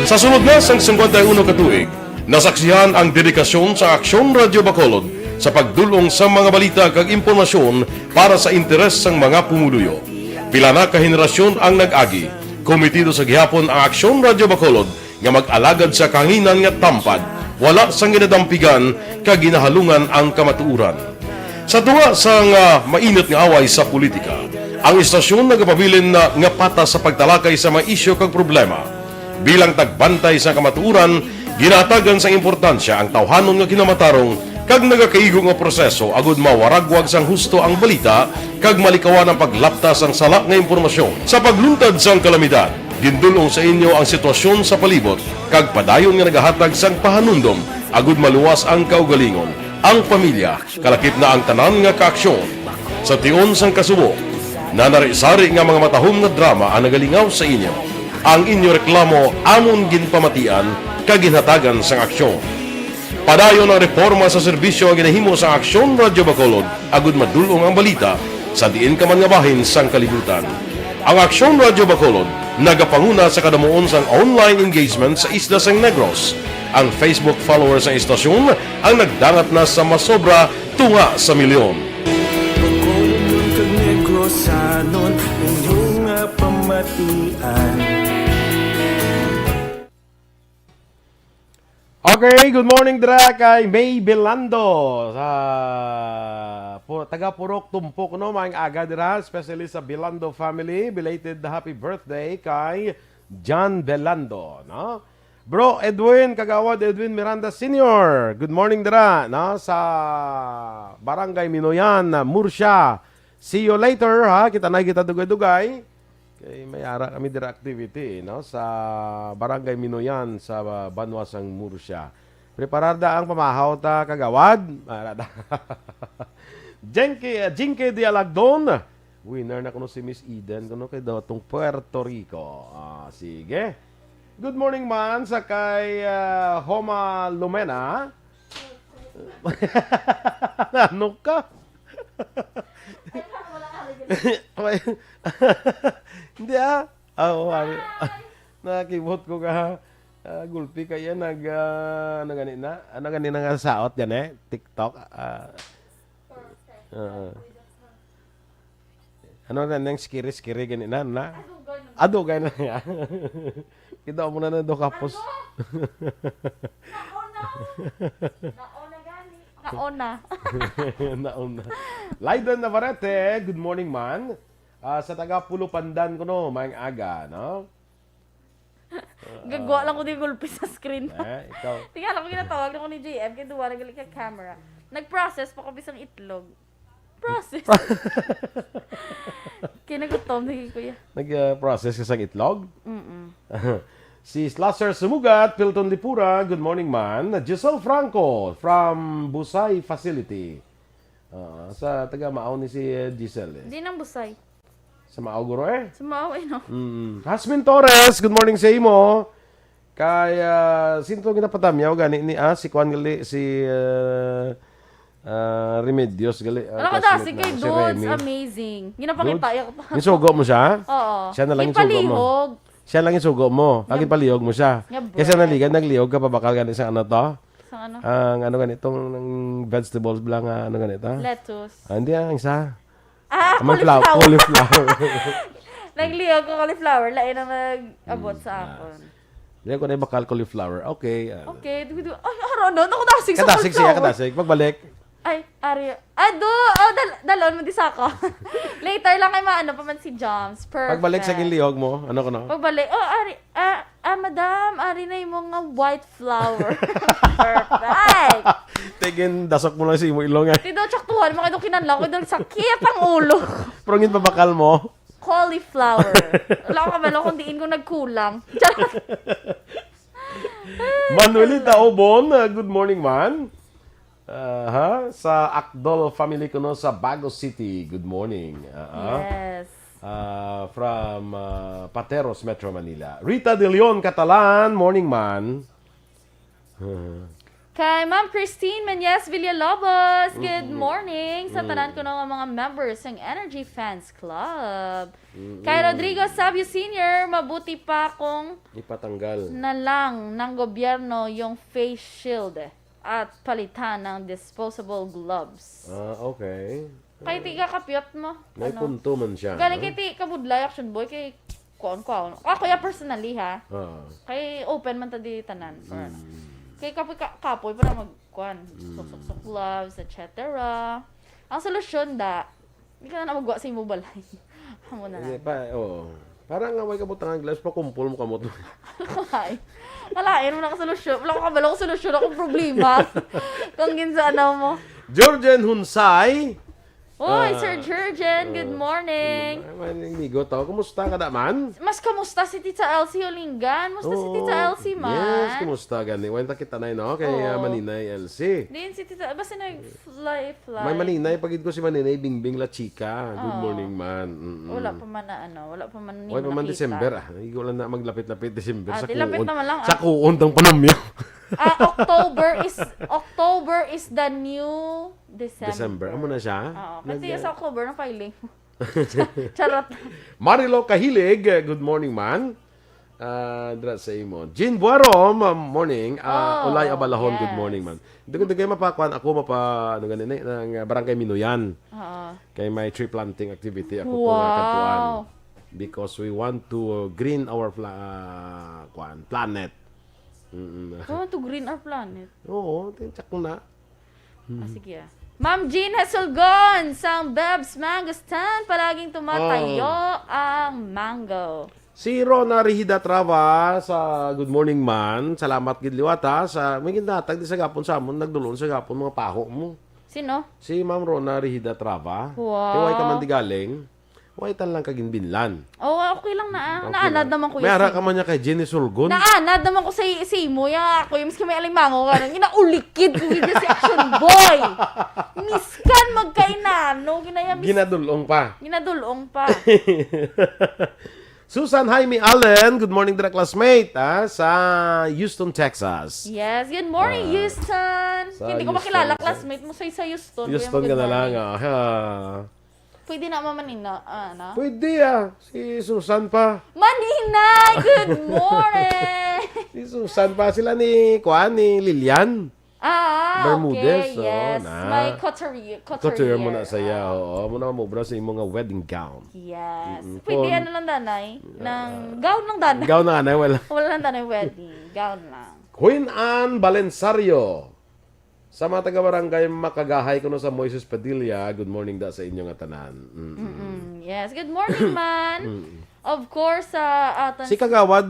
Sa sunod na sang 51 ka tuig, nasaksihan ang dedikasyon sa Aksyon Radio Bacolod sa pagdulong sa mga balita kag impormasyon para sa interes sang mga pumuluyo. Pila na ka henerasyon ang nag-agi, komitido sa gihapon ang Aksyon Radio Bacolod nga mag-alagad sa kahanginan nga tampad, wala sang ginadampigan kag ginahalungan ang kamatuuran. Sa tunga sang mainit nga away sa politika, ang istasyon nagapabilin na nga patas sa pagtalakay sa mga isyu kag problema. Bilang tagbantay sa kamatuuran, ginatagan sa importansya ang tawhanon nga kinamatarong kag nagakaigo nga proseso agud mawaragwag sang husto ang balita kag malikawan ang paglaptas ang sala nga impormasyon. Sa pagluntad sang kalamidad, gindulong sa inyo ang sitwasyon sa palibot kag padayon nga nagahatag sang pahanundom agud maluwas ang kaugalingon, ang pamilya, kalakip na ang tanan nga kaaksyon. Sa tion sang kasubo, nanarisari nga mga matahom nga drama ang nagalingaw sa inyo. Ang inyo reklamo amon ginpamatian kag ginhatagan sang aksyon. Padayon ang reforma sa serbisyo ang ginahimo sa Aksyon Radio Bacolod agud madulong ang balita sa diin ka man nga bahin sang kalibutan. Ang Aksyon Radio Bacolod nagapanguna sa kadamuon sang online engagement sa isla sang Negros. Ang Facebook followers sa istasyon ang nagdangat na sa masobra tunga sa milyon. Bacolod kag Negros sanon inyong pamatian. Okay, good morning dira kay May Belando sa taga Purok Tumpok no, maayong aga dira, especially sa Belando family. Belated happy birthday kay John Belando, no? Bro Edwin, kagawad Edwin Miranda Senior. Good morning dira, no, sa Barangay Minoyan, Murcia. See you later, ha? Kita na kita dugay-dugay. Kay may ara kami dira activity, no? Sa Barangay Minoyan, sa Banwasang Murcia. Preparada ang pamahaw ta kagawad. Jinke de Alagdon. Winner na kuno si Miss Eden kuno kay dotong Puerto Rico. Sige. Good morning man sa kay Homa Lumena. Ano ka? Hindi nakibot ko ka gulpi kaya ano ganina nga saot yan TikTok. Ano na nang skiri ganina na? Adugay na nga. Kita mo na do kapos. Naona. Laiden Navarrete, good morning man. Sa taga Pulo Pandan ko no, maayong aga, no? Gagawa lang ko din gulpi sa screen. Ikaw. Tingnan lang ko ginatawag na ko ni JM, kaya duwa nagali ka camera. Nag-process pa ko bisang itlog. Process. Kinagutom na kuya. Nag-process ka sa itlog? Si Slasher Sumugat, Pilton Lipura, good morning man. Giselle Franco from Busay Facility. Sa taga Maaw ni si Giselle. Hindi nang Busay. Sa Maaw guro Sa Maaw no? Hasmin Torres, good morning sa imo. Kaya, sinto ginapatamyaw gani ni si Kwan gali, si Remedios gali. Ano ka dasi kay Dudes, amazing. Ginapakita. Yung sugo mo siya? Oo. Siya na lang yung sugo mo. Siya lang yung sugo mo. Lagi palihog mo siya. Kasi naglihog ka pa bakal gani sa ano to? Sa ano? Ang ano ganitong vegetables lang ano ganito? Lettuce. Hindi ang isa. Cauliflower. Naglihog ko cauliflower. Lain ang nag-abot sa akon. Hindi ko na bakal cauliflower. Okay. Okay. Ay, haranon. Ako dasig sa cauliflower. Kadasig siya, kadasig. Pagbalik. Ay, Ari. Dalon mo di sa ako. Later lang kay maano pa man si Joms. Perfect. Pagbalik sa gilihog mo, ano ko no? Pagbalik, Ari, madam, Ari na yung mga white flower. Perfect. Tigin, dasok mo lang si imo ilong eh. Tido, tsaktuhan mo kayo kinanlaw. Kayo sakit ang ulo. Prongin pa bakal mo? Cauliflower. Wala ko kabalo kung diin ko nagkulang. Manuelita Obon, good morning man. Sa Akdol family ko no sa Bago City. Good morning. Yes. From Pateros, Metro Manila. Rita De Leon Catalan, morning man. Kay Ma'am Christine Menyes Villalobos, good morning sa tanan ko ng mga members ng Energy Fans Club. Kay Rodrigo Sabio Sr., mabuti pa kung ipatanggal na lang ng gobyerno yung face shield at palitan ng disposable gloves. Okay. Kay ti kakapyot mo. May punto man siya. Galing kay ti kabudlay action boy kay kuan. Ako ya personally ha. Kay open man ta di tanan for ano. Kay kapoy pa na magkuan. Sok gloves, etc. Ang solusyon hindi ka na magwa sa imo balay. Amo na lang. Parang nga may kabutang ang gloves pa kumpul mo kamot. Malain mo na kasolusyon. Wala ko kabalo ko solusyon akong problema. Kung ginsa mo. Georgian Hunsay. Oy, Sir Jurgen, good morning. Migo to. Kumusta ka naman? Mas kamusta si Tita Elsie Olingan? Musta si Tita Elsie man? Yes, kumusta gani? Wala kita na no kay Maninay Elsie. Din si Tita, basta nag-fly. May Maninay pagid ko si Maninay Bingbing La Chica. Good morning man. Wala pa man na wala pa man ni. Wala pa man December Igo lang na maglapit-lapit December sa kuon. Lapit naman lang. Sa kuon tang panamyo. October is the new December. Amo na siya? Oo. Kasi sa October na filing. Charot. Marilo Kahilig, good morning man. Dra sa imo. Jean Buarom, morning. Ulay Abalahon, good morning man. Hindi ko kayo mapakuan. Ako ano ganun ng Barangay Minoyan. Kay may tree planting activity ako po katuan. Because we want to green our planet. Want to green our planet? Oo, tsak ko na. Sige Ma'am Jean Hasulgon, sang Bebs Mango Stand, palaging tumatayo ang mango. Si Rona Rihida Trava sa Good Morning Man, salamat gid liwata sa may gindatag di sa gapon sa amon nagdulon sa gapon mga paho mo. Sino? Si Ma'am Rona Rihida Trava. Wow. Kaya ka man di galing. Way tan lang kaginbinlan. Oh, okay lang na. Okay Naanad lang. naman ko May ara ka man niya kay Jenny Sulgon. Naanad naman ko sa imo. Ya, ako yung miski may alimango ka nang ginaulikid ko yung si Action Boy. Miskan magkainano. Ginadulong pa. Ginadulong pa. Susan Jaime Allen, good morning to the classmate sa Houston, Texas. Yes, good morning, Houston. Hindi ko makilala classmate mo sa Houston. Houston ka na lang. Pwede na mamanina. Na? Pwede si Susan pa. Maninay, good morning. Si Susan pa. Sila ni Lilian. Okay, Bermudez. yes. May couturier. Mo na saya. Oo, mo na mubra sa imong wedding gown. Yes. Pwede ano lang danay? Gown lang danay. Gown na anay, wala. Wala lang danay wedding. Gown lang. Queen Anne Balensario. Sa mga taga-barangay makagahay ko no sa Moises Padilla. Good morning da sa inyong atanan. Yes, good morning man. Of course, si Kagawad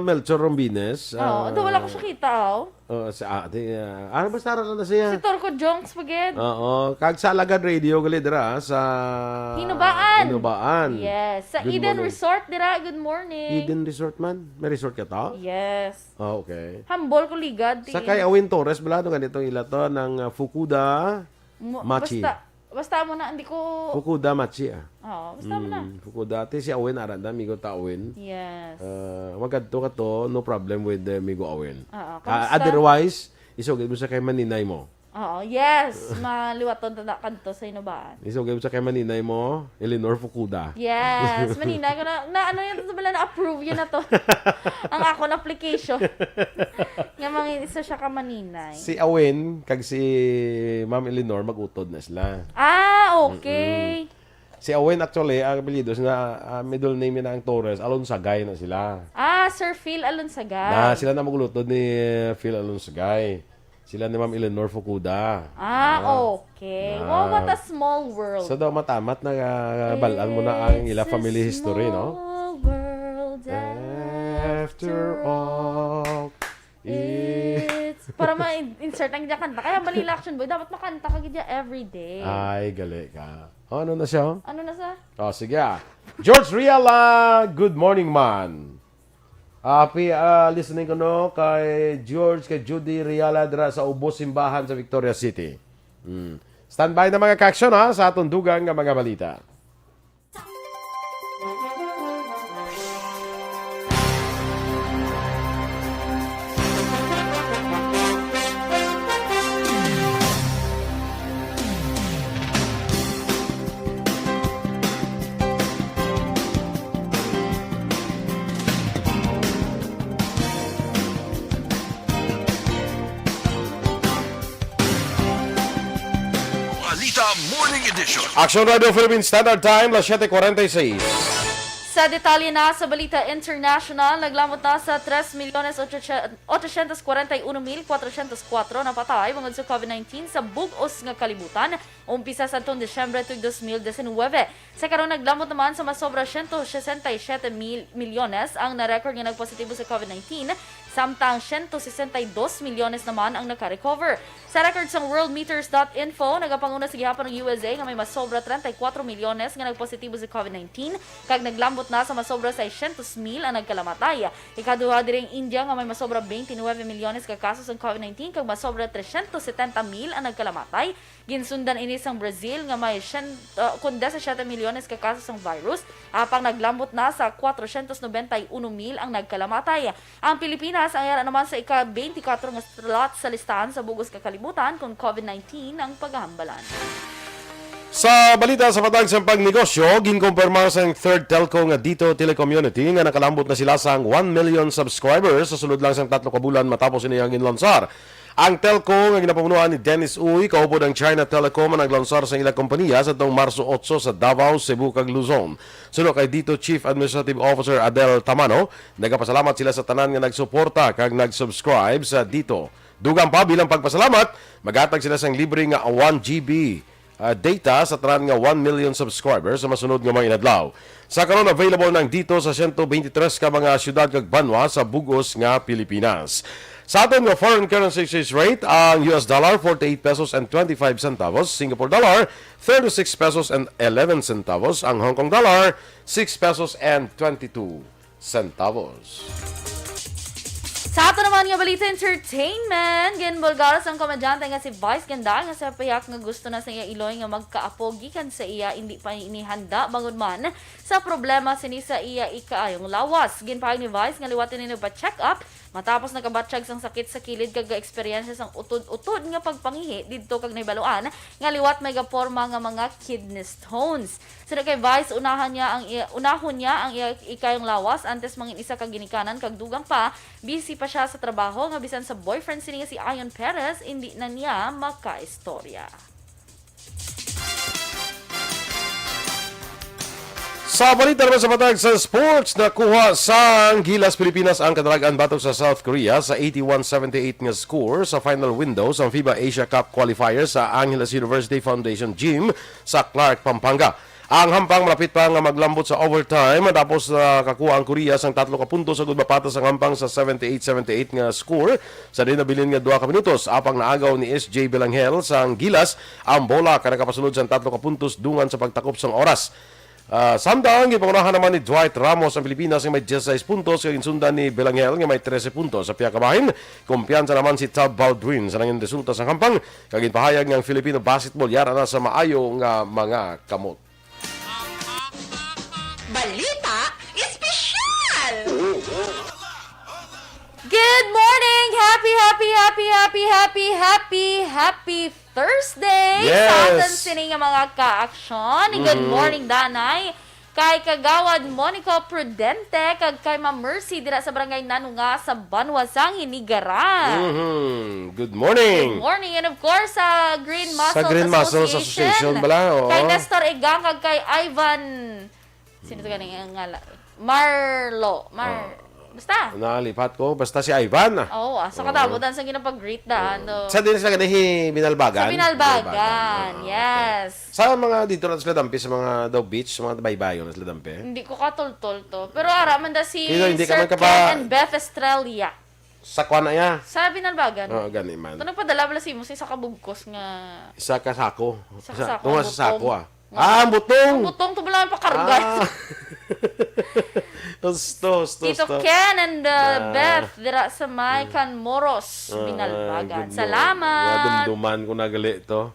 Melchor Rombines. Ito wala ko siya kita, ano ba sara na siya? Si Torco Jongs pagid. Oo, kag sa Alagad Radio gali dira sa Hinubaan. Yes, sa Good Eden morning. Resort dira. Good morning. Eden Resort man? May resort ka to? Yes. Okay. Hambol ko ligad. Sa kay Awin Torres, balado ganitong ilato ng Fukuda Machi. Basta mo na, hindi ko... Fukuda Machi basta mo na. Fukuda. Ate si Awin, aranda, migo ta Awin. Yes. Magadto ka to, no problem with migo Awin. Kamusta? Otherwise, isugay mo sa kay maninay mo. Yes. Maliwaton na kanto sa Inubaan. Isugay mo sa kay maninay mo, Eleanor Fukuda. Yes. Maninay ko na ano yun, na-approve yun na to. Ang akong application. Nga mga isa siya ka maninay. Si Awin, kag si Ma'am Eleanor, mag-utod na sila. Okay. Si Awin actually, ang apelyido na middle name niya na ang Torres, Alonsagay na sila. Sir Phil Alonsagay. Sila na maglutod ni Phil Alonsagay. Sila ni Ma'am Eleanor Fukuda. Okay. Wow, what a small world. So daw matamat na balaan mo na ang ila family history, no? World after all. It's para ma-insert ang kanta. Kaya Balila Action Boy, dapat makanta ka gidya everyday. Ay, gali ka. Ano na siya? Ano na sa? Sige George Riala, good morning man. Happy listening ko no kay George, kay Judy Riala dira sa Ubos Simbahan sa Victoria City. Standby na mga ka-aksyon sa atong dugang nga mga balita. Balita Morning Edition. Aksyon Radio Philippines Standard Time, las 7:46. Sa detalye na sa Balita International, naglamot na sa 3,841,404 na patay bangod sa COVID-19 sa bug-os nga kalibutan umpisa sa tuong Desyembre tuig 2019. Sa karon naglamot naman sa masobra 167 milyones ang na-record nga nagpositibo sa COVID-19, samtang 162 milyones naman ang naka-recover. Sa record sa worldmeters.info, nagapanguna sa gihapon ng USA nga may masobra 34 milyones nga nagpositibo sa COVID-19, kag naglambot na sa masobra 600,000 ang nagkalamatay. Ikaduha diring India nga may masobra 29 milyones ka kasos ng COVID-19, kag masobra 370,000 ang nagkalamatay. Ginsundan ini sang Brazil nga may 17 milyones ka kasos ng virus, apang naglambot na sa 491,000 ang nagkalamatay. Ang Pilipinas ang yara naman sa ika-24 nga slot sa listahan sa bugos kakalibutan kung COVID-19 ang paghahambalan. Sa balita sa patagsang pagnegosyo, ginkumpirma sa third telco nga dito telecommunity nga nakalambot na sila sa 1 million subscribers sa sulod lang sang 3 ka bulan matapos iniyang inlansar. Ang telco nga ginapamunuan ni Dennis Uy, kaupod ang China Telecom ang naglansar sa ilang kompanya sa taong Marso 8 sa Davao, Cebu, kag Luzon. Sunod kay dito Chief Administrative Officer Adel Tamano, nagapasalamat sila sa tanan nga nagsuporta kag nag-subscribe sa dito. Dugang pa bilang pagpasalamat, magatag sila sang libre nga 1 GB data sa tanan nga 1 million subscribers sa masunod nga mga inadlaw. Sa karon available nang dito sa 123 ka mga syudad kag banwa sa bugos nga Pilipinas. Sa aton nga foreign currency exchange rate, ang US dollar 48 pesos and 25 centavos, Singapore dollar 36 pesos and 11 centavos, ang Hong Kong dollar 6 pesos and 22 centavos. Sa ato naman nga balita entertainment, ginbulgaras ang komedyante nga si Vice Ganda nga sa payak nga gusto na sa iya Iloy nga magkaapo gikan sa iya hindi pa inihanda bangod man sa problema sini sa iya ikaayong lawas. Ginpahayag ni Vice nga liwatin ni pa-check up matapos nakabatsyag sang sakit sa kilid kag experience sang utod-utod nga pagpangihi didto kag naibaluan nga liwat may gaporma nga mga kidney stones. Sina kay Vice unahon niya ang iya ikayong lawas antes mangin isa kag ginikanan kag dugang pa busy pa siya sa trabaho nga bisan sa boyfriend sini nga si Ayon Perez hindi na niya makaistorya. Sa balita naman sa matag sa sports, nakuha sa Gilas Pilipinas ang kadalagan batok sa South Korea sa 81-78 nga score sa final window sa FIBA Asia Cup qualifier sa Angeles University Foundation Gym sa Clark, Pampanga. Ang hampang malapit pa nga maglambot sa overtime tapos kakuha ang Korea sang 3 ka puntos sa gudbapata sa hampang sa 78-78 nga score sa dinabilin nga 2 ka minutos. Apang naagaw ni SJ Belanghel sang Gilas ang bola kada kapasulod sang 3 ka puntos dungan sa pagtakop sang oras. Samtang gipangunahan naman ni Dwight Ramos ang Pilipinas nga may 16 puntos kag insundan ni Belanghel nga may 13 puntos. Sa piyakabahin, kumpiyansa naman si Tab Baldwin sa nanging resulta sa hampang kag ginpahayag nga ang Filipino basketball yara na sa maayo nga mga kamot. Balita Espesyal! Good morning! Happy Thursday! Yes! Sa atin sining nga mga ka-aksyon. Good morning, Danay! Kay Kagawad Monica Prudente, kag kay Ma'am Mercy dira sa barangay Nanunga sa Banwasang Hinigaran. Good morning! Good morning! And of course, sa Green Muscles Association. Bala, oh. Kay Nestor Egang, kag kay Ivan... Sino ito ganing ngala? Marlo. Basta. Nalipat ko. Basta si Ivan. Oo, sa katabutan sa ginapag-greet daan. Sa din sila ganihi Binalbagan? Sa Binalbagan, yes. Sa mga dito na sila dampi, sa mga daw beach, sa mga baybayo na sila dampi? Hindi ko katultol to. Pero araman da si hindi Sir ka Ken and Beth Estrella. Sa kwa na ya? Sa Binalbagan. Oo, gani man. Ito nagpadala pala si mo sa kabugkos nga... Isa ka sako. Isa ka sako. Tunga sa sako ang butong! Ang butong, ito ba lang pakarga? Tito Ken and Beth, dira sa Maikan Moros, Binalbagan. Salamat! Nga dumduman ko nagali ito.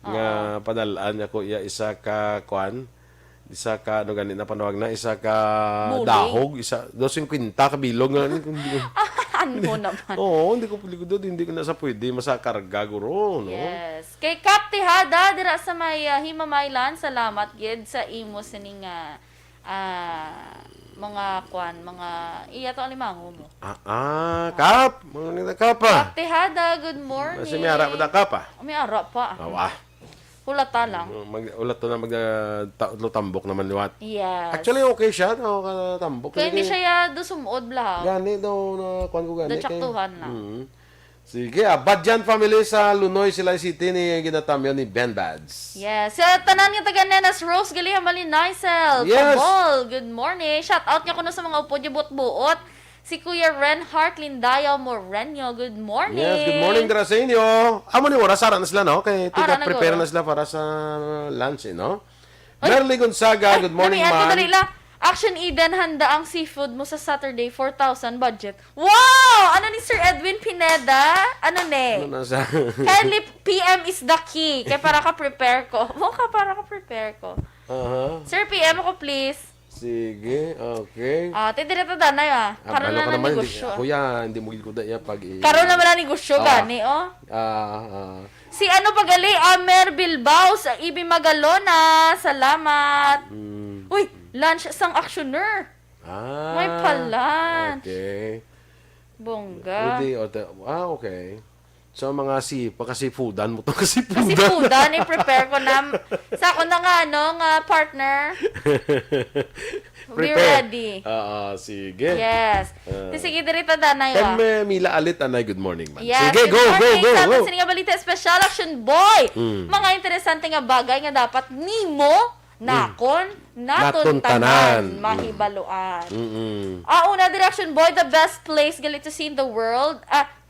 Nga padalaan niya ko isa ka kwan. Isa ka, ano ganit na panawag na, isa ka dahog. Isa, 250 ka bilog. Ano naman? Oo, hindi ko hindi ko na sa pwede masakarga guro, no? Yes. Kay Kap Tihada dira sa may Himamaylan, salamat gid sa imo sining mga iya to alimango mo. Kap, mga Kap. Kap Tihada, good morning. Kasi may ara pa da Kap. May ara pa. Hulata lang. Ulat to na tambok naman liwat. Yes. Actually, okay siya. Tambok. Kaya hindi siya do sumuod blah. Gani daw na kuan ko gani. Datsaktuhan lang. Sige, Badjan family sa Lunoy, Silay City ni ginatamyo ni Ben Bads. Yes. Sa tanan nga taga Nenas Rose, gali hamali Nicel. Yes. Pabol, good morning. Shout out niya kuno sa mga upo di buot-buot. Si Kuya Renhart Lindayo Moreno, good morning. Yes, good morning dira sa inyo. Amo ni oras ara na sila no, kay tiga-prepare na sila para sa lunch, no? Merly Gonzaga, good morning ma'am. Action Eden, handa ang seafood mo sa Saturday, 4,000 budget. Wow! Ano ni Sir Edwin Pineda? Ano ne? Ano na sa... Kindly PM is the key. Kaya para ka-prepare ko. Para ka-prepare ko. Sir, PM ako please. Sige, okay. Tidireta danay Karoon na naman, negosyo. Kuya, hindi mo gilkuda ya pag... Karoon naman na negosyo, gani, Si ano pagali, Amer Bilbao sa Ibi Magalona. Salamat. Uy, lunch sang actioner. May palan. Okay. Bongga. Okay. So mga pagkasifudan mo to kasifudan. Kasifudan, i-prepare ko na. Sa ako na nga, partner. Be ready. Sige. Yes. Sige, dirito danay wa. Mila Alit, anay, good morning man. Yes, Sige, go. Sa sininga balita, special action boy. Mga interesante nga bagay nga dapat nimo natuntanan, mahibaluan. Una, direction boy, the best place gali to see in the world.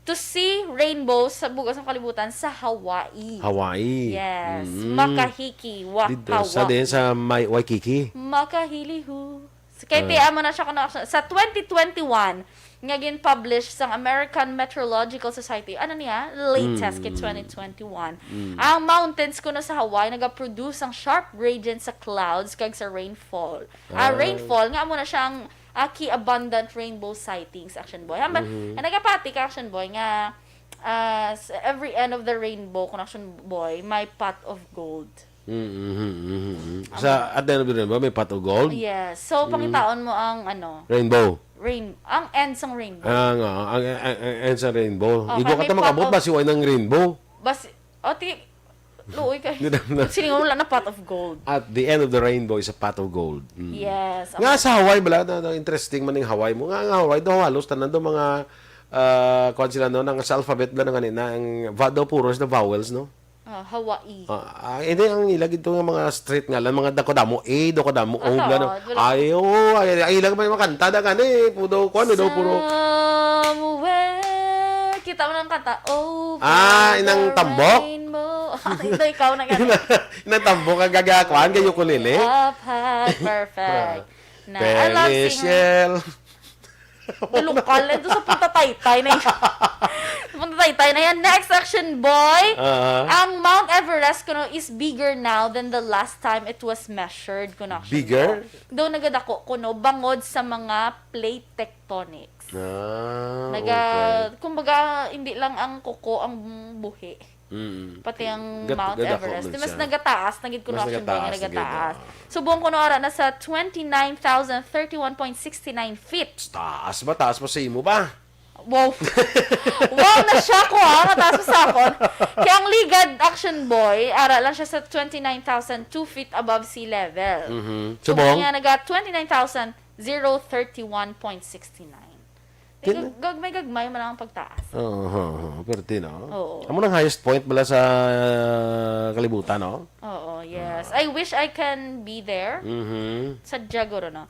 To see rainbows sa bugas ng kalibutan sa Hawaii. Hawaii. Yes. Makahiki. Dito sa din sa Waikiki. Makahilihu. Kaya tiyan mo na siya sa 2021 nga gin-publish sa American Meteorological Society. Ano niya? Latest kay 2021. Ang mountains ko na sa Hawaii naga-produce ang sharp gradient sa clouds kag sa rainfall. Rainfall nga mo na siyang key abundant rainbow sightings, Action Boy. Nagapati ka, Action Boy, nga every end of the rainbow, kung Action Boy, may pot of gold. Sa at the end of the rainbow, may pot of gold? Yes. So, pangitaon mo ang rainbow. Ang ends ng rainbow. Ang ends ng rainbow. Ido ka makabot ba si Way ng rainbow? Luoy kayo. Siningon lang na pot of gold. At the end of the rainbow is a pot of gold. Yes. Nga sa Hawaii, bala, interesting man yung Hawaii mo. Nga Hawaii, daw halos, tanan daw mga, kung sila no, sa alphabet bala ng kanina, ang daw puros na vowels, no? Hawaii. Hindi, ang ilag ito ng mga street nga lang, mga dakodamo A, dakodamo O, gano'n. Ay, ilag may makanta na gano'n, pudo, kung ano daw, puro. Kita mo ng kanta, inang tambok? Ito, ikaw na gano'n. Inang tambok ang gagakuan, kayo kulili? Perfect. I love singer. Lokal, ito sa Punta Taytay na yan. Punta Taytay na yan. Next Action Boy. Ang Mount Everest kuno is bigger now than the last time it was measured. Kuno, bigger? Daw nagadako kuno bangod sa mga plate tectonics. Kumbaga, hindi lang ang kuko ang buhi. Pati ang Mount Everest. Mas nagataas, nagid kuno Action Boy nga nagataas. Subong kuno ara na sa 29,031.69 feet. Taas ba? Taas pa sa imo ba? Wow. Wow, na-shock ko mataas pa sa akon. Kaya ang Ligad Action Boy, ara lang siya sa 29,002 feet above sea level. Subong? Kaya naga 29,031.69. Gagmay man ang pagtaas. Pero no? Oo. Amo nang highest point bala sa kalibutan, no? Oo, yes. I wish I can be there. Sa Jagoro, no?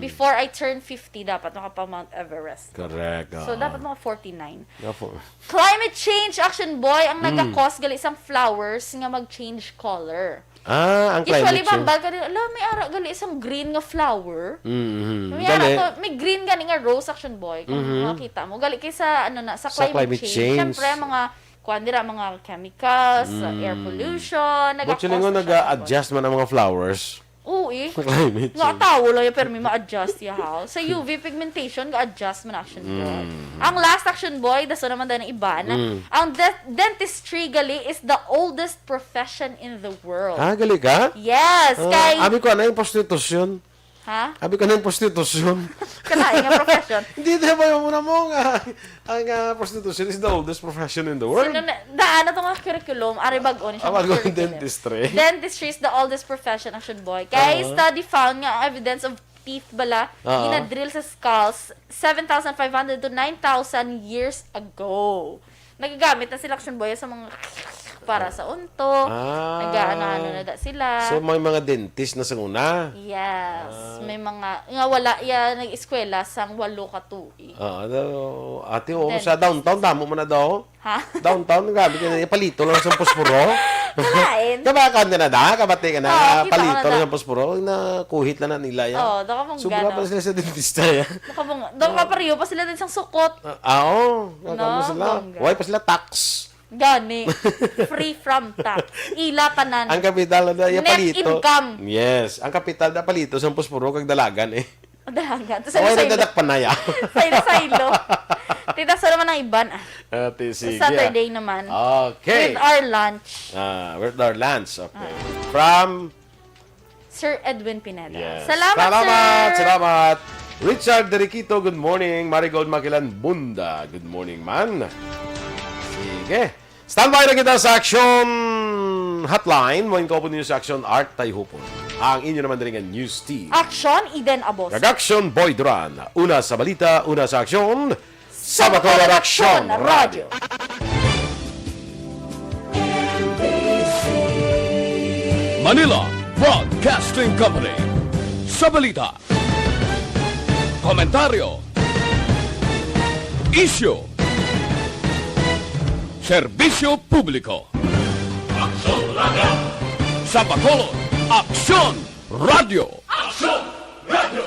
Before I turn 50, dapat makapa Mount Everest. Correct. So, dapat mga 49. Climate change, Action Boy, ang nagakos gali isang flowers nga mag-change color. Ang climate change. Usually, may ara gali isang green nga flower. May green gani nga rose, Action Boy. Kung makita mo. Gali kay sa, sa climate change. Siyempre, mga chemicals, air pollution, But sila nga nag-adjust man ang mga flowers. Oo Climate change. Nga tao lang yung pero may ma-adjust yaw. Sa UV pigmentation, ga-adjust man Action Boy. Ang last Action Boy, daso naman dahil ng iba na, ang dentistry gali is the oldest profession in the world. Gali ka? Yes! Abi ko na yung prostitution. Ha? Abi ko na yung prostitution. Kanain nga profession. Hindi na ba yung muna mo nga. Ang prostitution is the oldest profession in the world. Daan na itong curriculum, aribag-o ni siya. Dentistry. Dentistry is the oldest profession, Action Boy. Kaya study found nga ang evidence of teeth bala, ginadrill sa skulls 7,500 to 9,000 years ago. Nagagamit na sila, Action Boy, sa mga para sa unto. Nag-ano na sila. So, may mga dentist na sa una? Yes. May mga, nga wala, nag-eskwela sang 8 ka tuig. Ate, sa downtown, damo mo na daw? Ha? Downtown, gabi ka na, palito lang sa posporo. Kanain. Kabakan ka na da? Kabate ka na, palito lang sa posporo. Kuhit lang na nila yan. Doon ka mong Sobra pa sila sa dentista yan. Doon ka pariyo pa sila din sang sukot. Kakama sila. Why pa sila tax? Gani. Free from tax. Ila tanan. Ang kapital na palito. Net income. Yes. Ang kapital na palito sa posporo kag dalagan eh. Dalagan. Nagdadakpan na yan. Saylo. Tita, so naman ang iban. Sige. Saturday naman. Okay. With our lunch. With our lunch. Okay. From Sir Edwin Pineda. Yes. Salamat, sir. Salamat. Richard Deriquito, good morning. Marigold Makilan Bunda, good morning, man. Okay. Standby na kita sa Aksyon Hotline. Mo ko po ninyo sa Aksyon Art Tayhupon. Ang inyo naman din news team. Aksyon, Eden Aboso. Kag-Aksyon, Boy Duran. Una sa balita, una sa aksyon. Sa Bacolod Aksyon Radio. Manila Broadcasting Company. Sa balita, komentaryo, issue, serbisyo publiko. Aksyon Radio. Sa Bacolod, Aksyon Radio. Aksyon Radio.